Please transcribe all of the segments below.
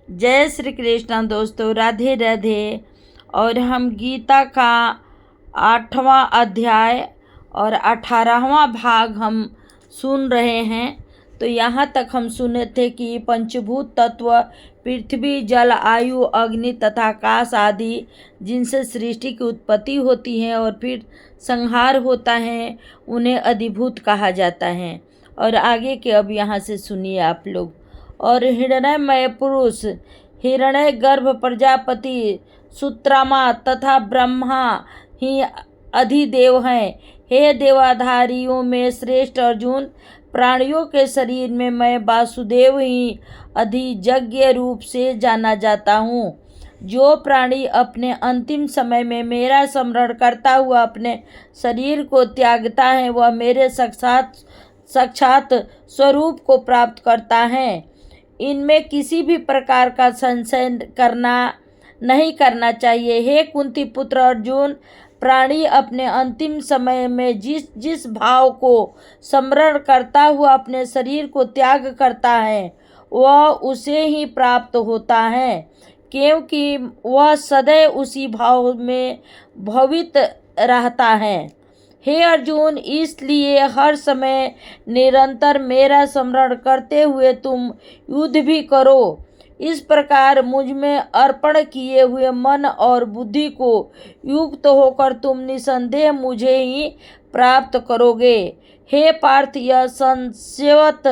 जय श्री कृष्ण दोस्तों, राधे राधे। और हम गीता का 8वां अध्याय और 18वां भाग हम सुन रहे हैं। तो यहाँ तक हम सुने थे कि पंचभूत तत्व पृथ्वी, जल, आयु, अग्नि तथा आकाश आदि जिनसे सृष्टि की उत्पत्ति होती है और फिर संहार होता है, उन्हें अधिभूत कहा जाता है। और आगे के अब यहाँ से सुनिए आप लोग। और हिरण्यमय पुरुष, हिरण्य गर्भ प्रजापति, सुत्रमा तथा ब्रह्मा ही अधिदेव हैं। हे देवाधारियों में श्रेष्ठ अर्जुन, प्राणियों के शरीर में मैं वासुदेव ही अधिजज्ञ रूप से जाना जाता हूँ। जो प्राणी अपने अंतिम समय में मेरा स्मरण करता हुआ अपने शरीर को त्यागता है, वह मेरे साक्षात स्वरूप को प्राप्त करता है। इनमें किसी भी प्रकार का संशय नहीं करना चाहिए। हे कुंती पुत्र अर्जुन, प्राणी अपने अंतिम समय में जिस भाव को स्मरण करता हुआ अपने शरीर को त्याग करता है, वह उसे ही प्राप्त होता है, क्योंकि वह सदैव उसी भाव में भवित रहता है। हे अर्जुन, इसलिए हर समय निरंतर मेरा स्मरण करते हुए तुम युद्ध भी करो। इस प्रकार मुझ में अर्पण किए हुए मन और बुद्धि को युक्त होकर तुम निसंदेह मुझे ही प्राप्त करोगे। हे पार्थ, यह शाश्वत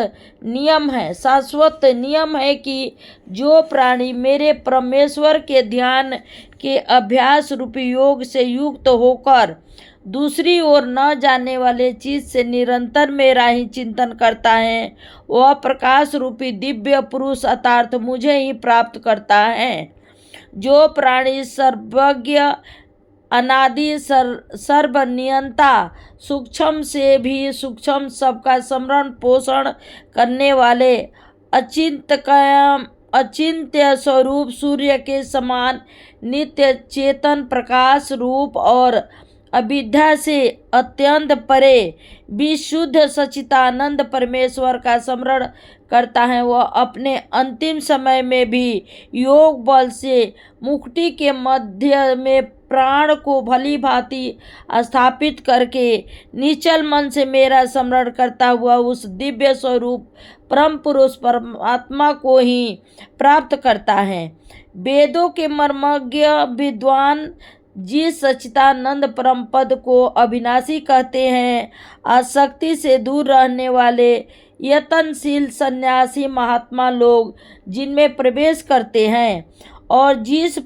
नियम है कि जो प्राणी मेरे परमेश्वर के ध्यान के अभ्यास रूपी योग से युक्त होकर दूसरी ओर न जाने वाले चीज से निरंतर मेरा ही चिंतन करता है, वह प्रकाश रूपी दिव्य पुरुष अर्थात मुझे ही प्राप्त करता है। जो प्राणी सर्वज्ञ, अनादि, सर्वनियंता, सूक्ष्म से भी सूक्ष्म, सबका स्मरण पोषण करने वाले, अचिंत्य स्वरूप सूर्य के समान नित्य चेतन प्रकाश रूप और अविद्या से अत्यंत परे विशुद्ध सच्चिदानंद परमेश्वर का स्मरण करता है, वह अपने अंतिम समय में भी योग बल से मुक्ति के मध्य में प्राण को भली भांति स्थापित करके निश्चल मन से मेरा स्मरण करता हुआ उस दिव्य स्वरूप परम पुरुष परमात्मा को ही प्राप्त करता है। वेदों के मर्मज्ञ विद्वान जिस सच्चिदानंद परम पद को अविनाशी कहते हैं, आसक्ति से दूर रहने वाले यत्नशील सन्यासी महात्मा लोग जिनमें प्रवेश करते हैं, और जिस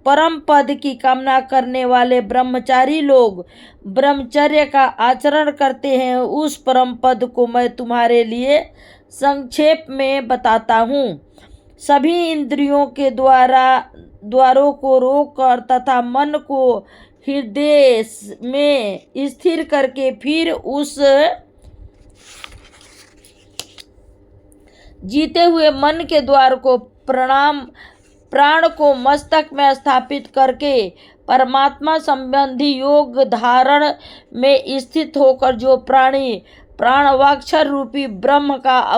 परम पद की कामना करने वाले ब्रह्मचारी लोग ब्रह्मचर्य का आचरण करते हैं, उस परम पद को मैं तुम्हारे लिए संक्षेप में बताता हूँ। सभी इंद्रियों के द्वारों को रोककर तथा मन को हृदय में स्थिर करके फिर उस जीते हुए मन के द्वार को प्राण को मस्तक में स्थापित करके परमात्मा संबंधी योग धारण में स्थित होकर जो प्राणी प्राणवाक्षर रूपी ब्रह्मा का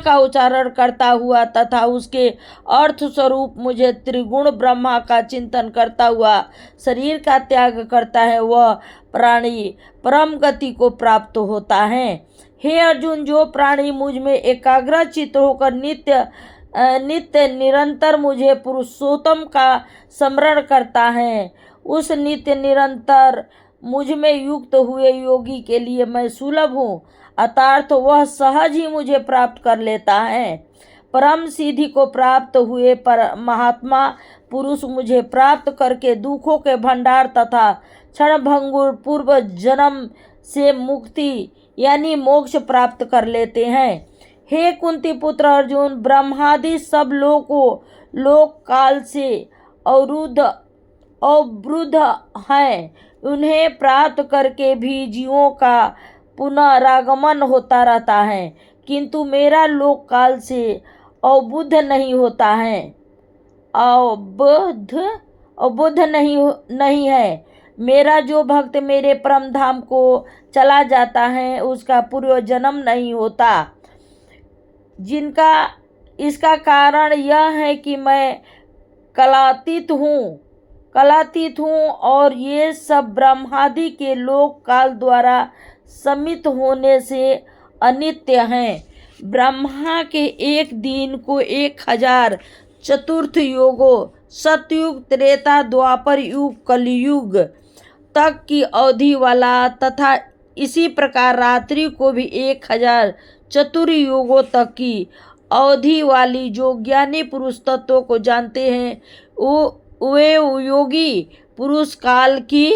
उच्चारण करता हुआ तथा उसके अर्थ स्वरूप मुझे त्रिगुण ब्रह्मा का चिंतन करता हुआ शरीर का त्याग करता है, वह प्राणी परम गति को प्राप्त होता है। हे अर्जुन, जो प्राणी मुझ में एकाग्रचित्त होकर नित्य निरंतर मुझे पुरुषोत्तम का स्मरण करता है, उस नित्य निरंतर मुझ में युक्त हुए योगी के लिए मैं सुलभ हूँ, अर्थात वह सहज ही मुझे प्राप्त कर लेता है। परम सिद्धि को प्राप्त हुए पर महात्मा पुरुष मुझे प्राप्त करके दुखों के भंडार तथा क्षणभंगुर पूर्व जन्म से मुक्ति यानी मोक्ष प्राप्त कर लेते हैं। हे कुंती पुत्र अर्जुन, ब्रह्मादि सब लोक काल से अवरुद्ध हैं, उन्हें प्राप्त करके भी जीवों का पुनरागमन होता रहता है, किंतु मेरा लोक काल से अवरुद्ध नहीं होता है, अवरुद्ध नहीं है। मेरा जो भक्त मेरे परम धाम को चला जाता है, उसका पूर्व जन्म नहीं होता। जिनका इसका कारण यह है कि मैं कलातीत हूँ और ये सब ब्रह्मादि के लोक काल द्वारा समित होने से अनित्य हैं। ब्रह्मा के एक दिन को 1000 चतुर्थ योगों, सतयुग, त्रेता, द्वापर युग, कलयुग तक की अवधि वाला तथा इसी प्रकार रात्रि को भी 1000 चतुर्युगों तक की अवधि वाली जो ज्ञानी पुरुष तत्वों को जानते हैं वे योगी पुरुष काल की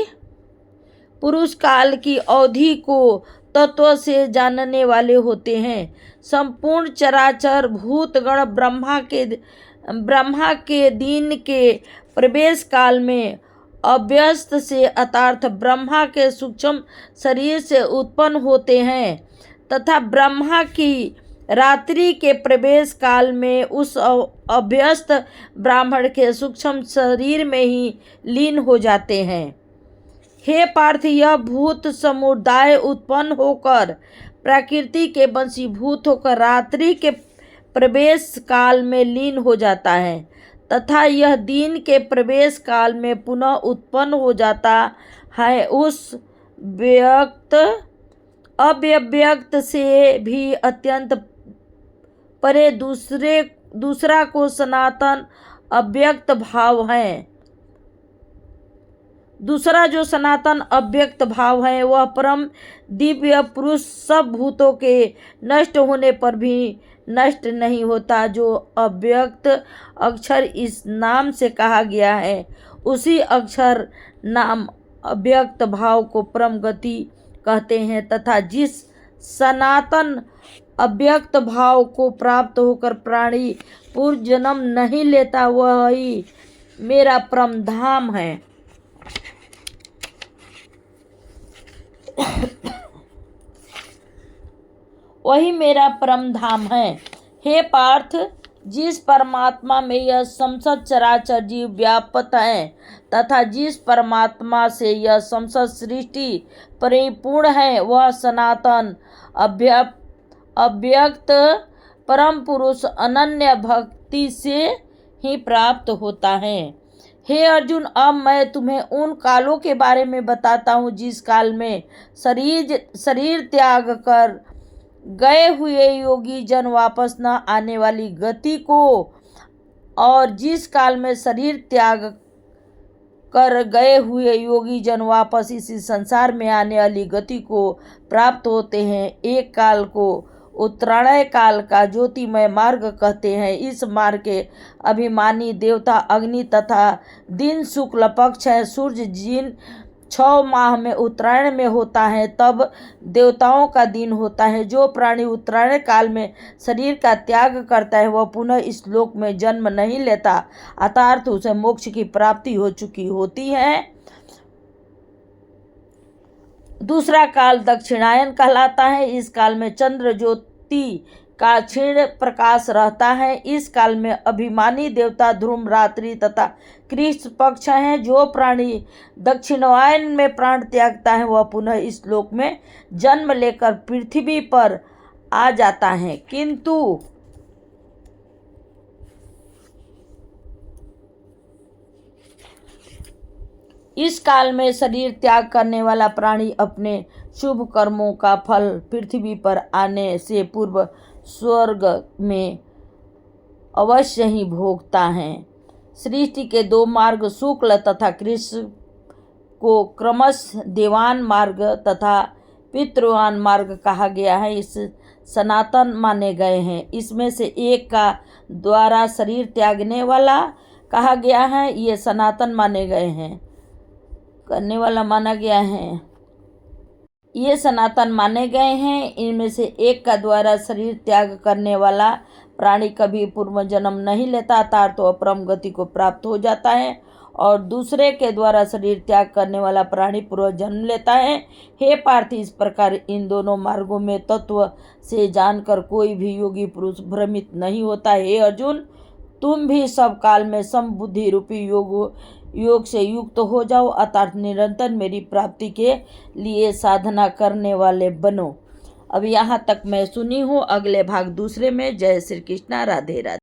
अवधि को तत्व से जानने वाले होते हैं। संपूर्ण चराचर भूतगण ब्रह्मा के दिन के प्रवेश काल में अव्यस्त से अर्थात ब्रह्मा के सूक्ष्म शरीर से उत्पन्न होते हैं तथा ब्रह्मा की रात्रि के प्रवेश काल में उस अभ्यस्त ब्राह्मण के सूक्ष्म शरीर में ही लीन हो जाते हैं। हे पार्थ, यह भूत समुदाय उत्पन्न होकर प्रकृति के वशीभूत होकर रात्रि के प्रवेश काल में लीन हो जाता है तथा यह दिन के प्रवेश काल में पुनः उत्पन्न हो जाता है। उस अव्यक्त से भी अत्यंत परे दूसरा को सनातन अव्यक्त भाव है। दूसरा जो सनातन अव्यक्त भाव है वह परम दिव्य पुरुष सब भूतों के नष्ट होने पर भी नष्ट नहीं होता। जो अव्यक्त अक्षर इस नाम से कहा गया है उसी अक्षर नाम अव्यक्त भाव को परम गति कहते हैं तथा जिस सनातन अव्यक्त भाव को प्राप्त होकर प्राणी पूर्व जन्म नहीं लेता वही मेरा परम धाम है। वही मेरा परम धाम है। हे पार्थ, जिस परमात्मा में यह समस्त चराचर जीव व्याप्त है तथा जिस परमात्मा से यह समस्त सृष्टि परिपूर्ण है वह सनातन अव्यक्त परम पुरुष अनन्य भक्ति से ही प्राप्त होता है। हे अर्जुन, अब मैं तुम्हें उन कालों के बारे में बताता हूँ जिस काल में शरीर त्याग कर गए हुए योगी जन वापस न आने वाली गति को और जिस काल में शरीर त्याग कर गए हुए योगी जन वापस इसी संसार में आने वाली गति को प्राप्त होते हैं। एक काल को उत्तरायण काल का ज्योतिमय मार्ग कहते हैं। इस मार्ग के अभिमानी देवता अग्नि तथा दिन शुक्ल पक्ष है। सूर्य जिन 6 माह में उत्तरायण में होता है तब देवताओं का दिन होता है। जो प्राणी उत्तरायण काल में शरीर का त्याग करता है वह पुनः इस लोक में जन्म नहीं लेता अर्थात उसे मोक्ष की प्राप्ति हो चुकी होती है। दूसरा काल दक्षिणायन कहलाता है। इस काल में चंद्र ज्योति का क्षीण प्रकाश रहता है। इस काल में अभिमानी देवता ध्रुव, रात्रि तथा कृष्ण पक्ष हैं। जो प्राणी दक्षिणायन में प्राण त्यागता है वह पुनः इस लोक में जन्म लेकर पृथ्वी पर आ जाता है। किंतु इस काल में शरीर त्याग करने वाला प्राणी अपने शुभ कर्मों का फल पृथ्वी पर आने से पूर्व स्वर्ग में अवश्य ही भोगता है। सृष्टि के 2 मार्ग शुक्ल तथा कृष्ण को क्रमशः देवान मार्ग तथा पितृवान मार्ग कहा गया है। इस सनातन माने गए हैं। इसमें से एक का द्वारा शरीर त्यागने वाला कहा गया है। ये सनातन माने गए हैं, करने वाला माना गया है। ये सनातन माने गए हैं। इनमें से एक का द्वारा शरीर त्याग करने वाला प्राणी कभी पूर्व जन्म नहीं लेता अर्थात तो अपरम गति को प्राप्त हो जाता है और दूसरे के द्वारा शरीर त्याग करने वाला प्राणी पूर्व जन्म लेता है। हे पार्थ, इस प्रकार इन दोनों मार्गों में तत्व से जानकर कोई भी योगी पुरुष भ्रमित नहीं होता। हे अर्जुन, तुम भी सब काल में समबुद्धि रूपी योग से युक्त हो जाओ अर्थात निरंतर मेरी प्राप्ति के लिए साधना करने वाले बनो। अब यहाँ तक मैं सुनी हूँ, अगले भाग दूसरे में। जय श्री कृष्णा, राधे राधे।